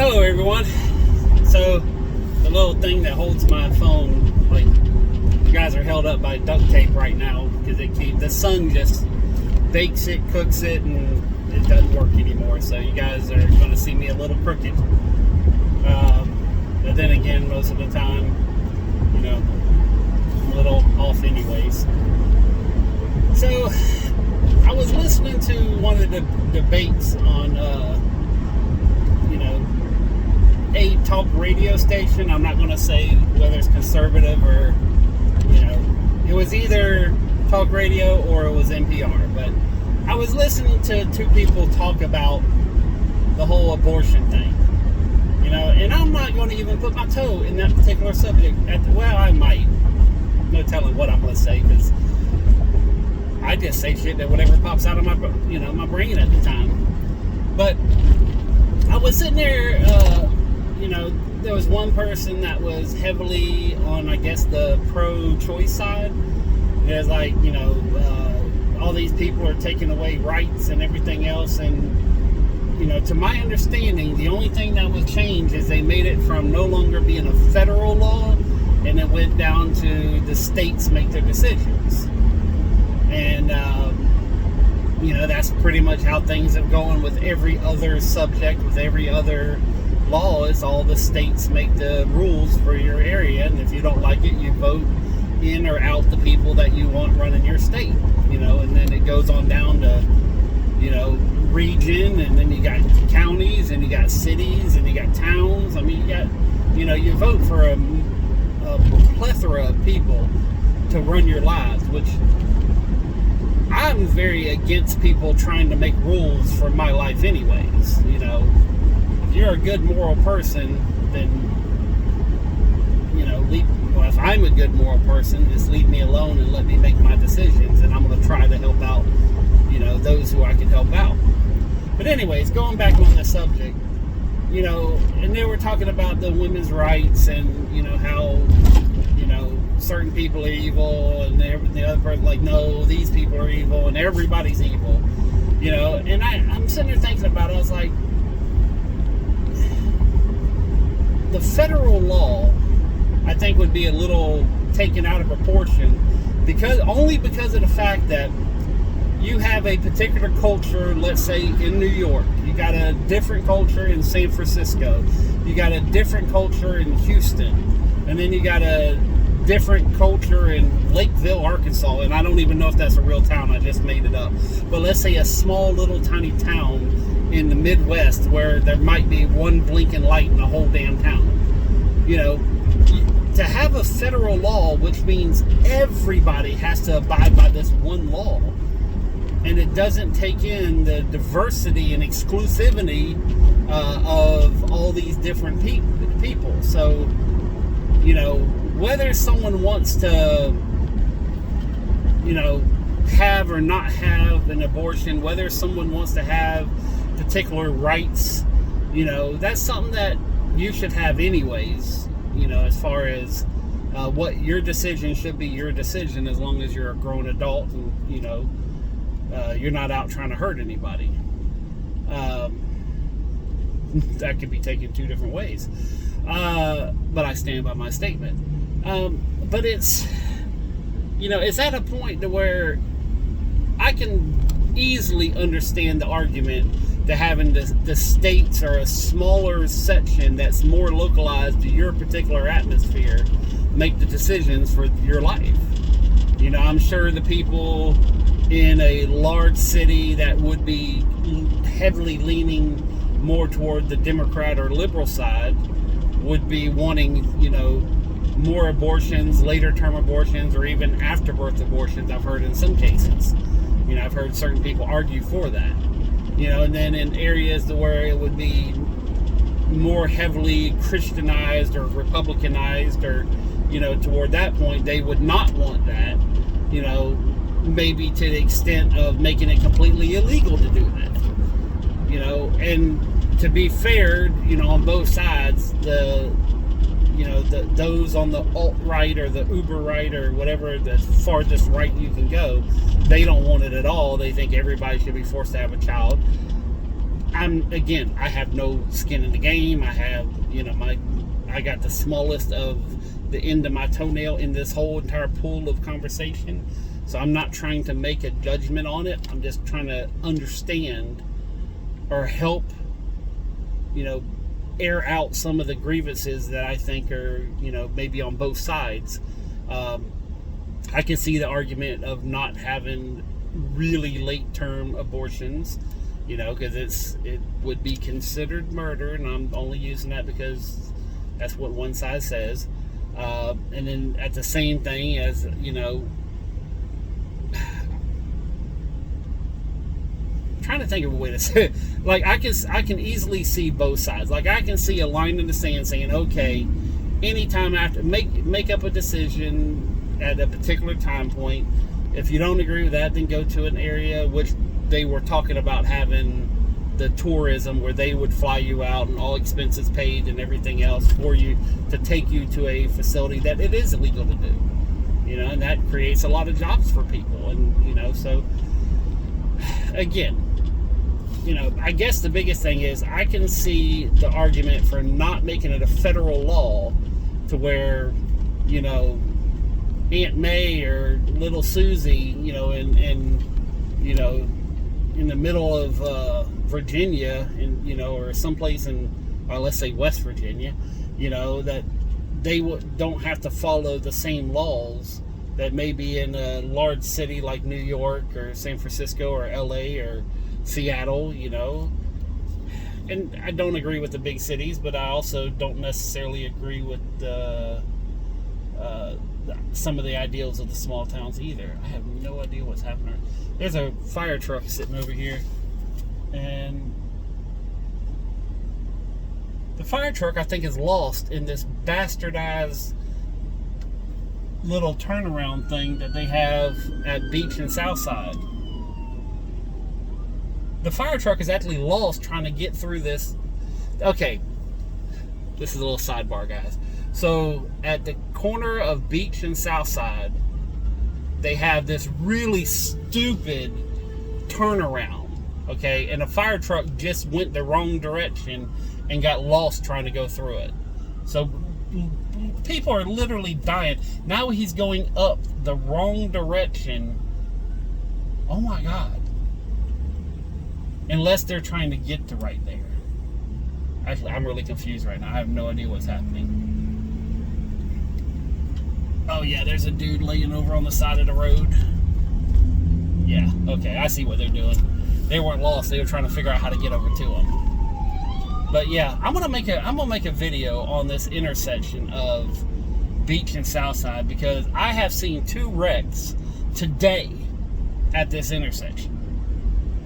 Hello everyone. So the little thing that holds my phone, like, you guys are held up by duct tape right now because the sun just bakes it, cooks it, and it doesn't work anymore. So you guys are going to see me a little crooked. But then again, most of the time, I'm a little off anyways. So I was listening to one of the debates on a talk radio station. I'm not going to say whether it's conservative or, it was either talk radio or it was NPR. But I was listening to two people talk about the whole abortion thing, and I'm not going to even put my toe in that particular subject. Well, I might. No telling what I'm going to say, because I just say shit that whatever pops out of my, my brain at the time. But I was sitting there, there was one person that was heavily on, I guess, the pro-choice side. There's like, all these people are taking away rights and everything else. And, to my understanding, the only thing that was changed is they made it from no longer being a federal law, and it went down to the states make their decisions. And, that's pretty much how things have gone with every other subject, with every other law. Is all the states make the rules for your area, and if you don't like it, you vote in or out the people that you want running your state, and then it goes on down to, region, and then you got counties, and you got cities, and you got towns. I mean, you got, you vote for a plethora of people to run your lives, which I'm very against people trying to make rules for my life anyways. If you're a good moral person, then, if I'm a good moral person, just leave me alone and let me make my decisions, and I'm going to try to help out, those who I can help out. But anyways, going back on the subject, and they were talking about the women's rights and, how, certain people are evil, and the other person like, no, these people are evil, and everybody's evil, and I'm sitting there thinking about it. I was like, the federal law, I think, would be a little taken out of proportion, because of the fact that you have a particular culture, let's say in New York, you got a different culture in San Francisco, you got a different culture in Houston, and then you got a different culture in Lakeville, Arkansas, and I don't even know if that's a real town, I just made it up. But let's say a small little tiny town in the Midwest where there might be one blinking light in the whole damn town. To have a federal law, which means everybody has to abide by this one law, and it doesn't take in the diversity and exclusivity of all these different people. So, whether someone wants to, have or not have an abortion, whether someone wants to have particular rights, that's something that you should have anyways, as far as what your decision should be your decision, as long as you're a grown adult and, you're not out trying to hurt anybody. That could be taken two different ways. But I stand by my statement. But it's, it's at a point to where I can easily understand the argument to having the states or a smaller section that's more localized to your particular atmosphere make the decisions for your life. I'm sure the people in a large city that would be heavily leaning more toward the Democrat or liberal side would be wanting, more abortions, later term abortions, or even afterbirth abortions. I've heard in some cases. I've heard certain people argue for that. And then in areas where it would be more heavily Christianized or Republicanized, or, toward that point, they would not want that, maybe to the extent of making it completely illegal to do that. And to be fair, on both sides, those on the alt-right or the uber-right or whatever, the farthest right you can go, they don't want it at all. They think everybody should be forced to have a child. I have no skin in the game. I have, I got the smallest of the end of my toenail in this whole entire pool of conversation. So I'm not trying to make a judgment on it. I'm just trying to understand or help, air out some of the grievances that I think are, maybe on both sides. I can see the argument of not having really late term abortions, because it would be considered murder, and I'm only using that because that's what one side says. And then at the same thing as, trying to think of a way to say it. Like, I can easily see both sides. Like, I can see a line in the sand saying, okay, anytime after make up a decision at a particular time point. If you don't agree with that, then go to an area which they were talking about having the tourism where they would fly you out and all expenses paid and everything else for you to take you to a facility that it is illegal to do. And that creates a lot of jobs for people. And, so again, I guess the biggest thing is I can see the argument for not making it a federal law to where, Aunt May or little Susie, in the middle of Virginia, or someplace in, let's say West Virginia, that they don't have to follow the same laws that may be in a large city like New York or San Francisco or LA or Seattle, And I don't agree with the big cities, but I also don't necessarily agree with some of the ideals of the small towns either. I have no idea what's happening. There's a fire truck sitting over here, and the fire truck, I think, is lost in this bastardized little turnaround thing that they have at Beach and Southside. The fire truck is actually lost trying to get through this. Okay, this is a little sidebar, guys. So at the corner of Beach and Southside, they have this really stupid turnaround, okay? And a fire truck just went the wrong direction and got lost trying to go through it. So people are literally dying. Now he's going up the wrong direction. Oh my God. Unless they're trying to get to right there. Actually, I'm really confused right now. I have no idea what's happening. Oh yeah, there's a dude laying over on the side of the road. Yeah, okay, I see what they're doing. They weren't lost. They were trying to figure out how to get over to them. But yeah, I'm gonna make a video on this intersection of Beach and Southside because I have seen 2 wrecks today at this intersection.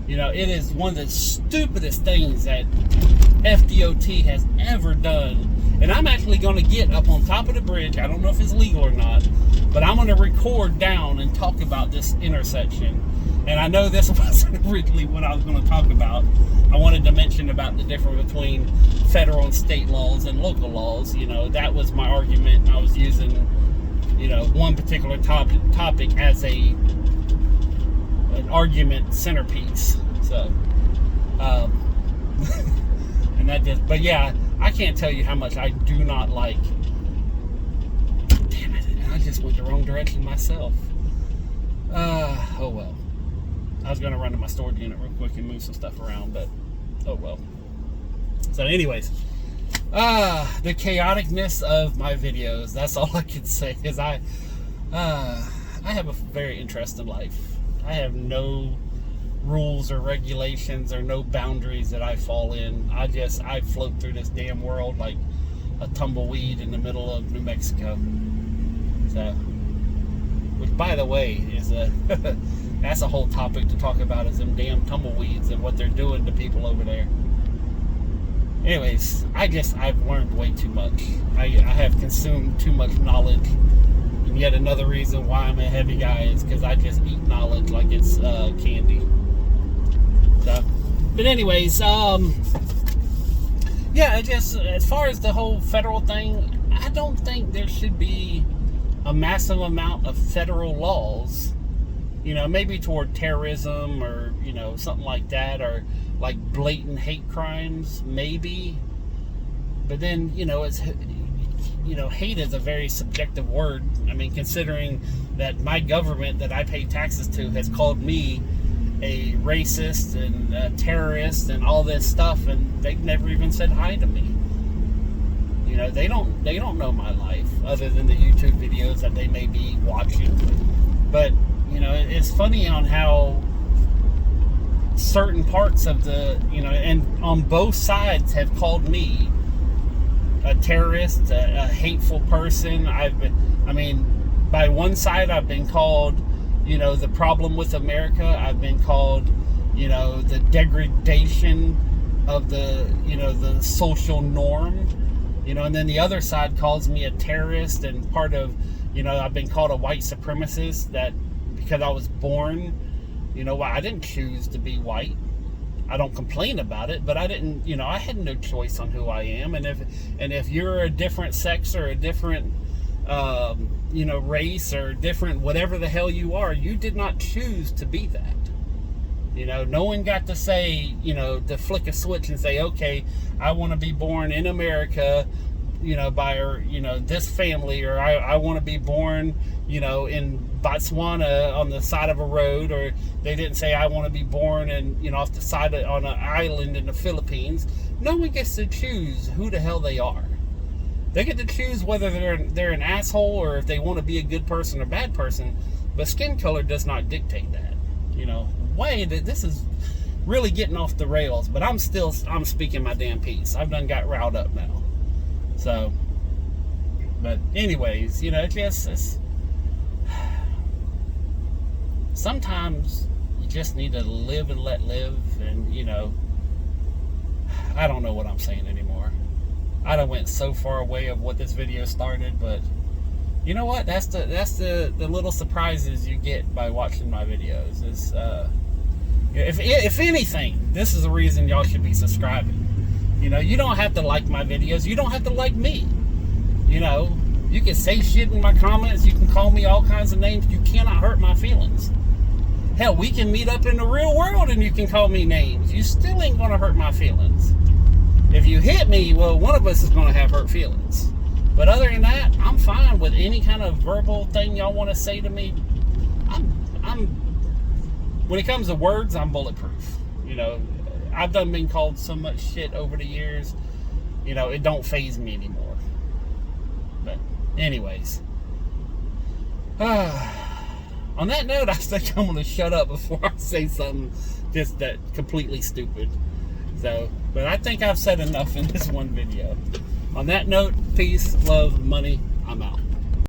It is one of the stupidest things that FDOT has ever done. And I'm actually going to get up on top of the bridge. I don't know if it's legal or not, but I'm going to record down and talk about this intersection. And I know this wasn't originally what I was going to talk about. I wanted to mention about the difference between federal and state laws and local laws. That was my argument. I was using, one particular topic as an argument centerpiece. So, and that just, but yeah, I can't tell you how much I do not like. Damn it, I just went the wrong direction myself. Oh well. I was going to run to my storage unit real quick and move some stuff around, but oh well. So anyways, the chaoticness of my videos, that's all I can say, is I have a very interesting life. I have no rules or regulations or no boundaries that I fall in. I float through this damn world like a tumbleweed in the middle of New Mexico. So, which by the way is that's a whole topic to talk about, is them damn tumbleweeds and what they're doing to people over there. Anyways, I've learned way too much. I have consumed too much knowledge. And yet another reason why I'm a heavy guy is because I just eat knowledge like it's candy. So, but anyways, yeah, just as far as the whole federal thing, I don't think there should be a massive amount of federal laws, maybe toward terrorism or, something like that, or like blatant hate crimes, maybe. But then, it's, hate is a very subjective word. I mean, considering that my government that I pay taxes to has called me a racist and a terrorist and all this stuff, and they've never even said hi to me. They don't know my life other than the YouTube videos that they may be watching. But it's funny on how certain parts of the and on both sides have called me a terrorist, a hateful person. By one side I've been called the problem with America. I've been called the degradation of the social norm. And then the other side calls me a terrorist, and part of, I've been called a white supremacist, that because I was born, I didn't choose to be white. I don't complain about it, but I didn't, I had no choice on who I am. And if you're a different sex or a different, race or different, whatever the hell you are, you did not choose to be that. No one got to say, to flick a switch and say, okay, I want to be born in America, by, this family, or I want to be born, in Botswana on the side of a road, or they didn't say I want to be born in, off the side on an island in the Philippines. No one gets to choose who the hell they are. They get to choose whether they're an asshole or if they want to be a good person or bad person, but skin color does not dictate that. This is really getting off the rails, but I'm speaking my damn piece. I've done got riled up now. So, but anyways, it's sometimes you just need to live and let live, and I don't know what I'm saying anymore. I done went so far away of what this video started, but you know what? That's the little surprises you get by watching my videos. Is if anything, this is the reason y'all should be subscribing. You don't have to like my videos. You don't have to like me. You can say shit in my comments. You can call me all kinds of names. You cannot hurt my feelings. Hell, we can meet up in the real world and you can call me names. You still ain't gonna hurt my feelings. If you hit me, well, one of us is gonna have hurt feelings. But other than that, I'm fine with any kind of verbal thing y'all want to say to me. I'm when it comes to words, I'm bulletproof. I've done been called so much shit over the years. It don't faze me anymore. But anyways, on that note, I think I'm gonna shut up before I say something just that completely stupid. So, but I think I've said enough in this one video. On that note, peace, love, money. I'm out.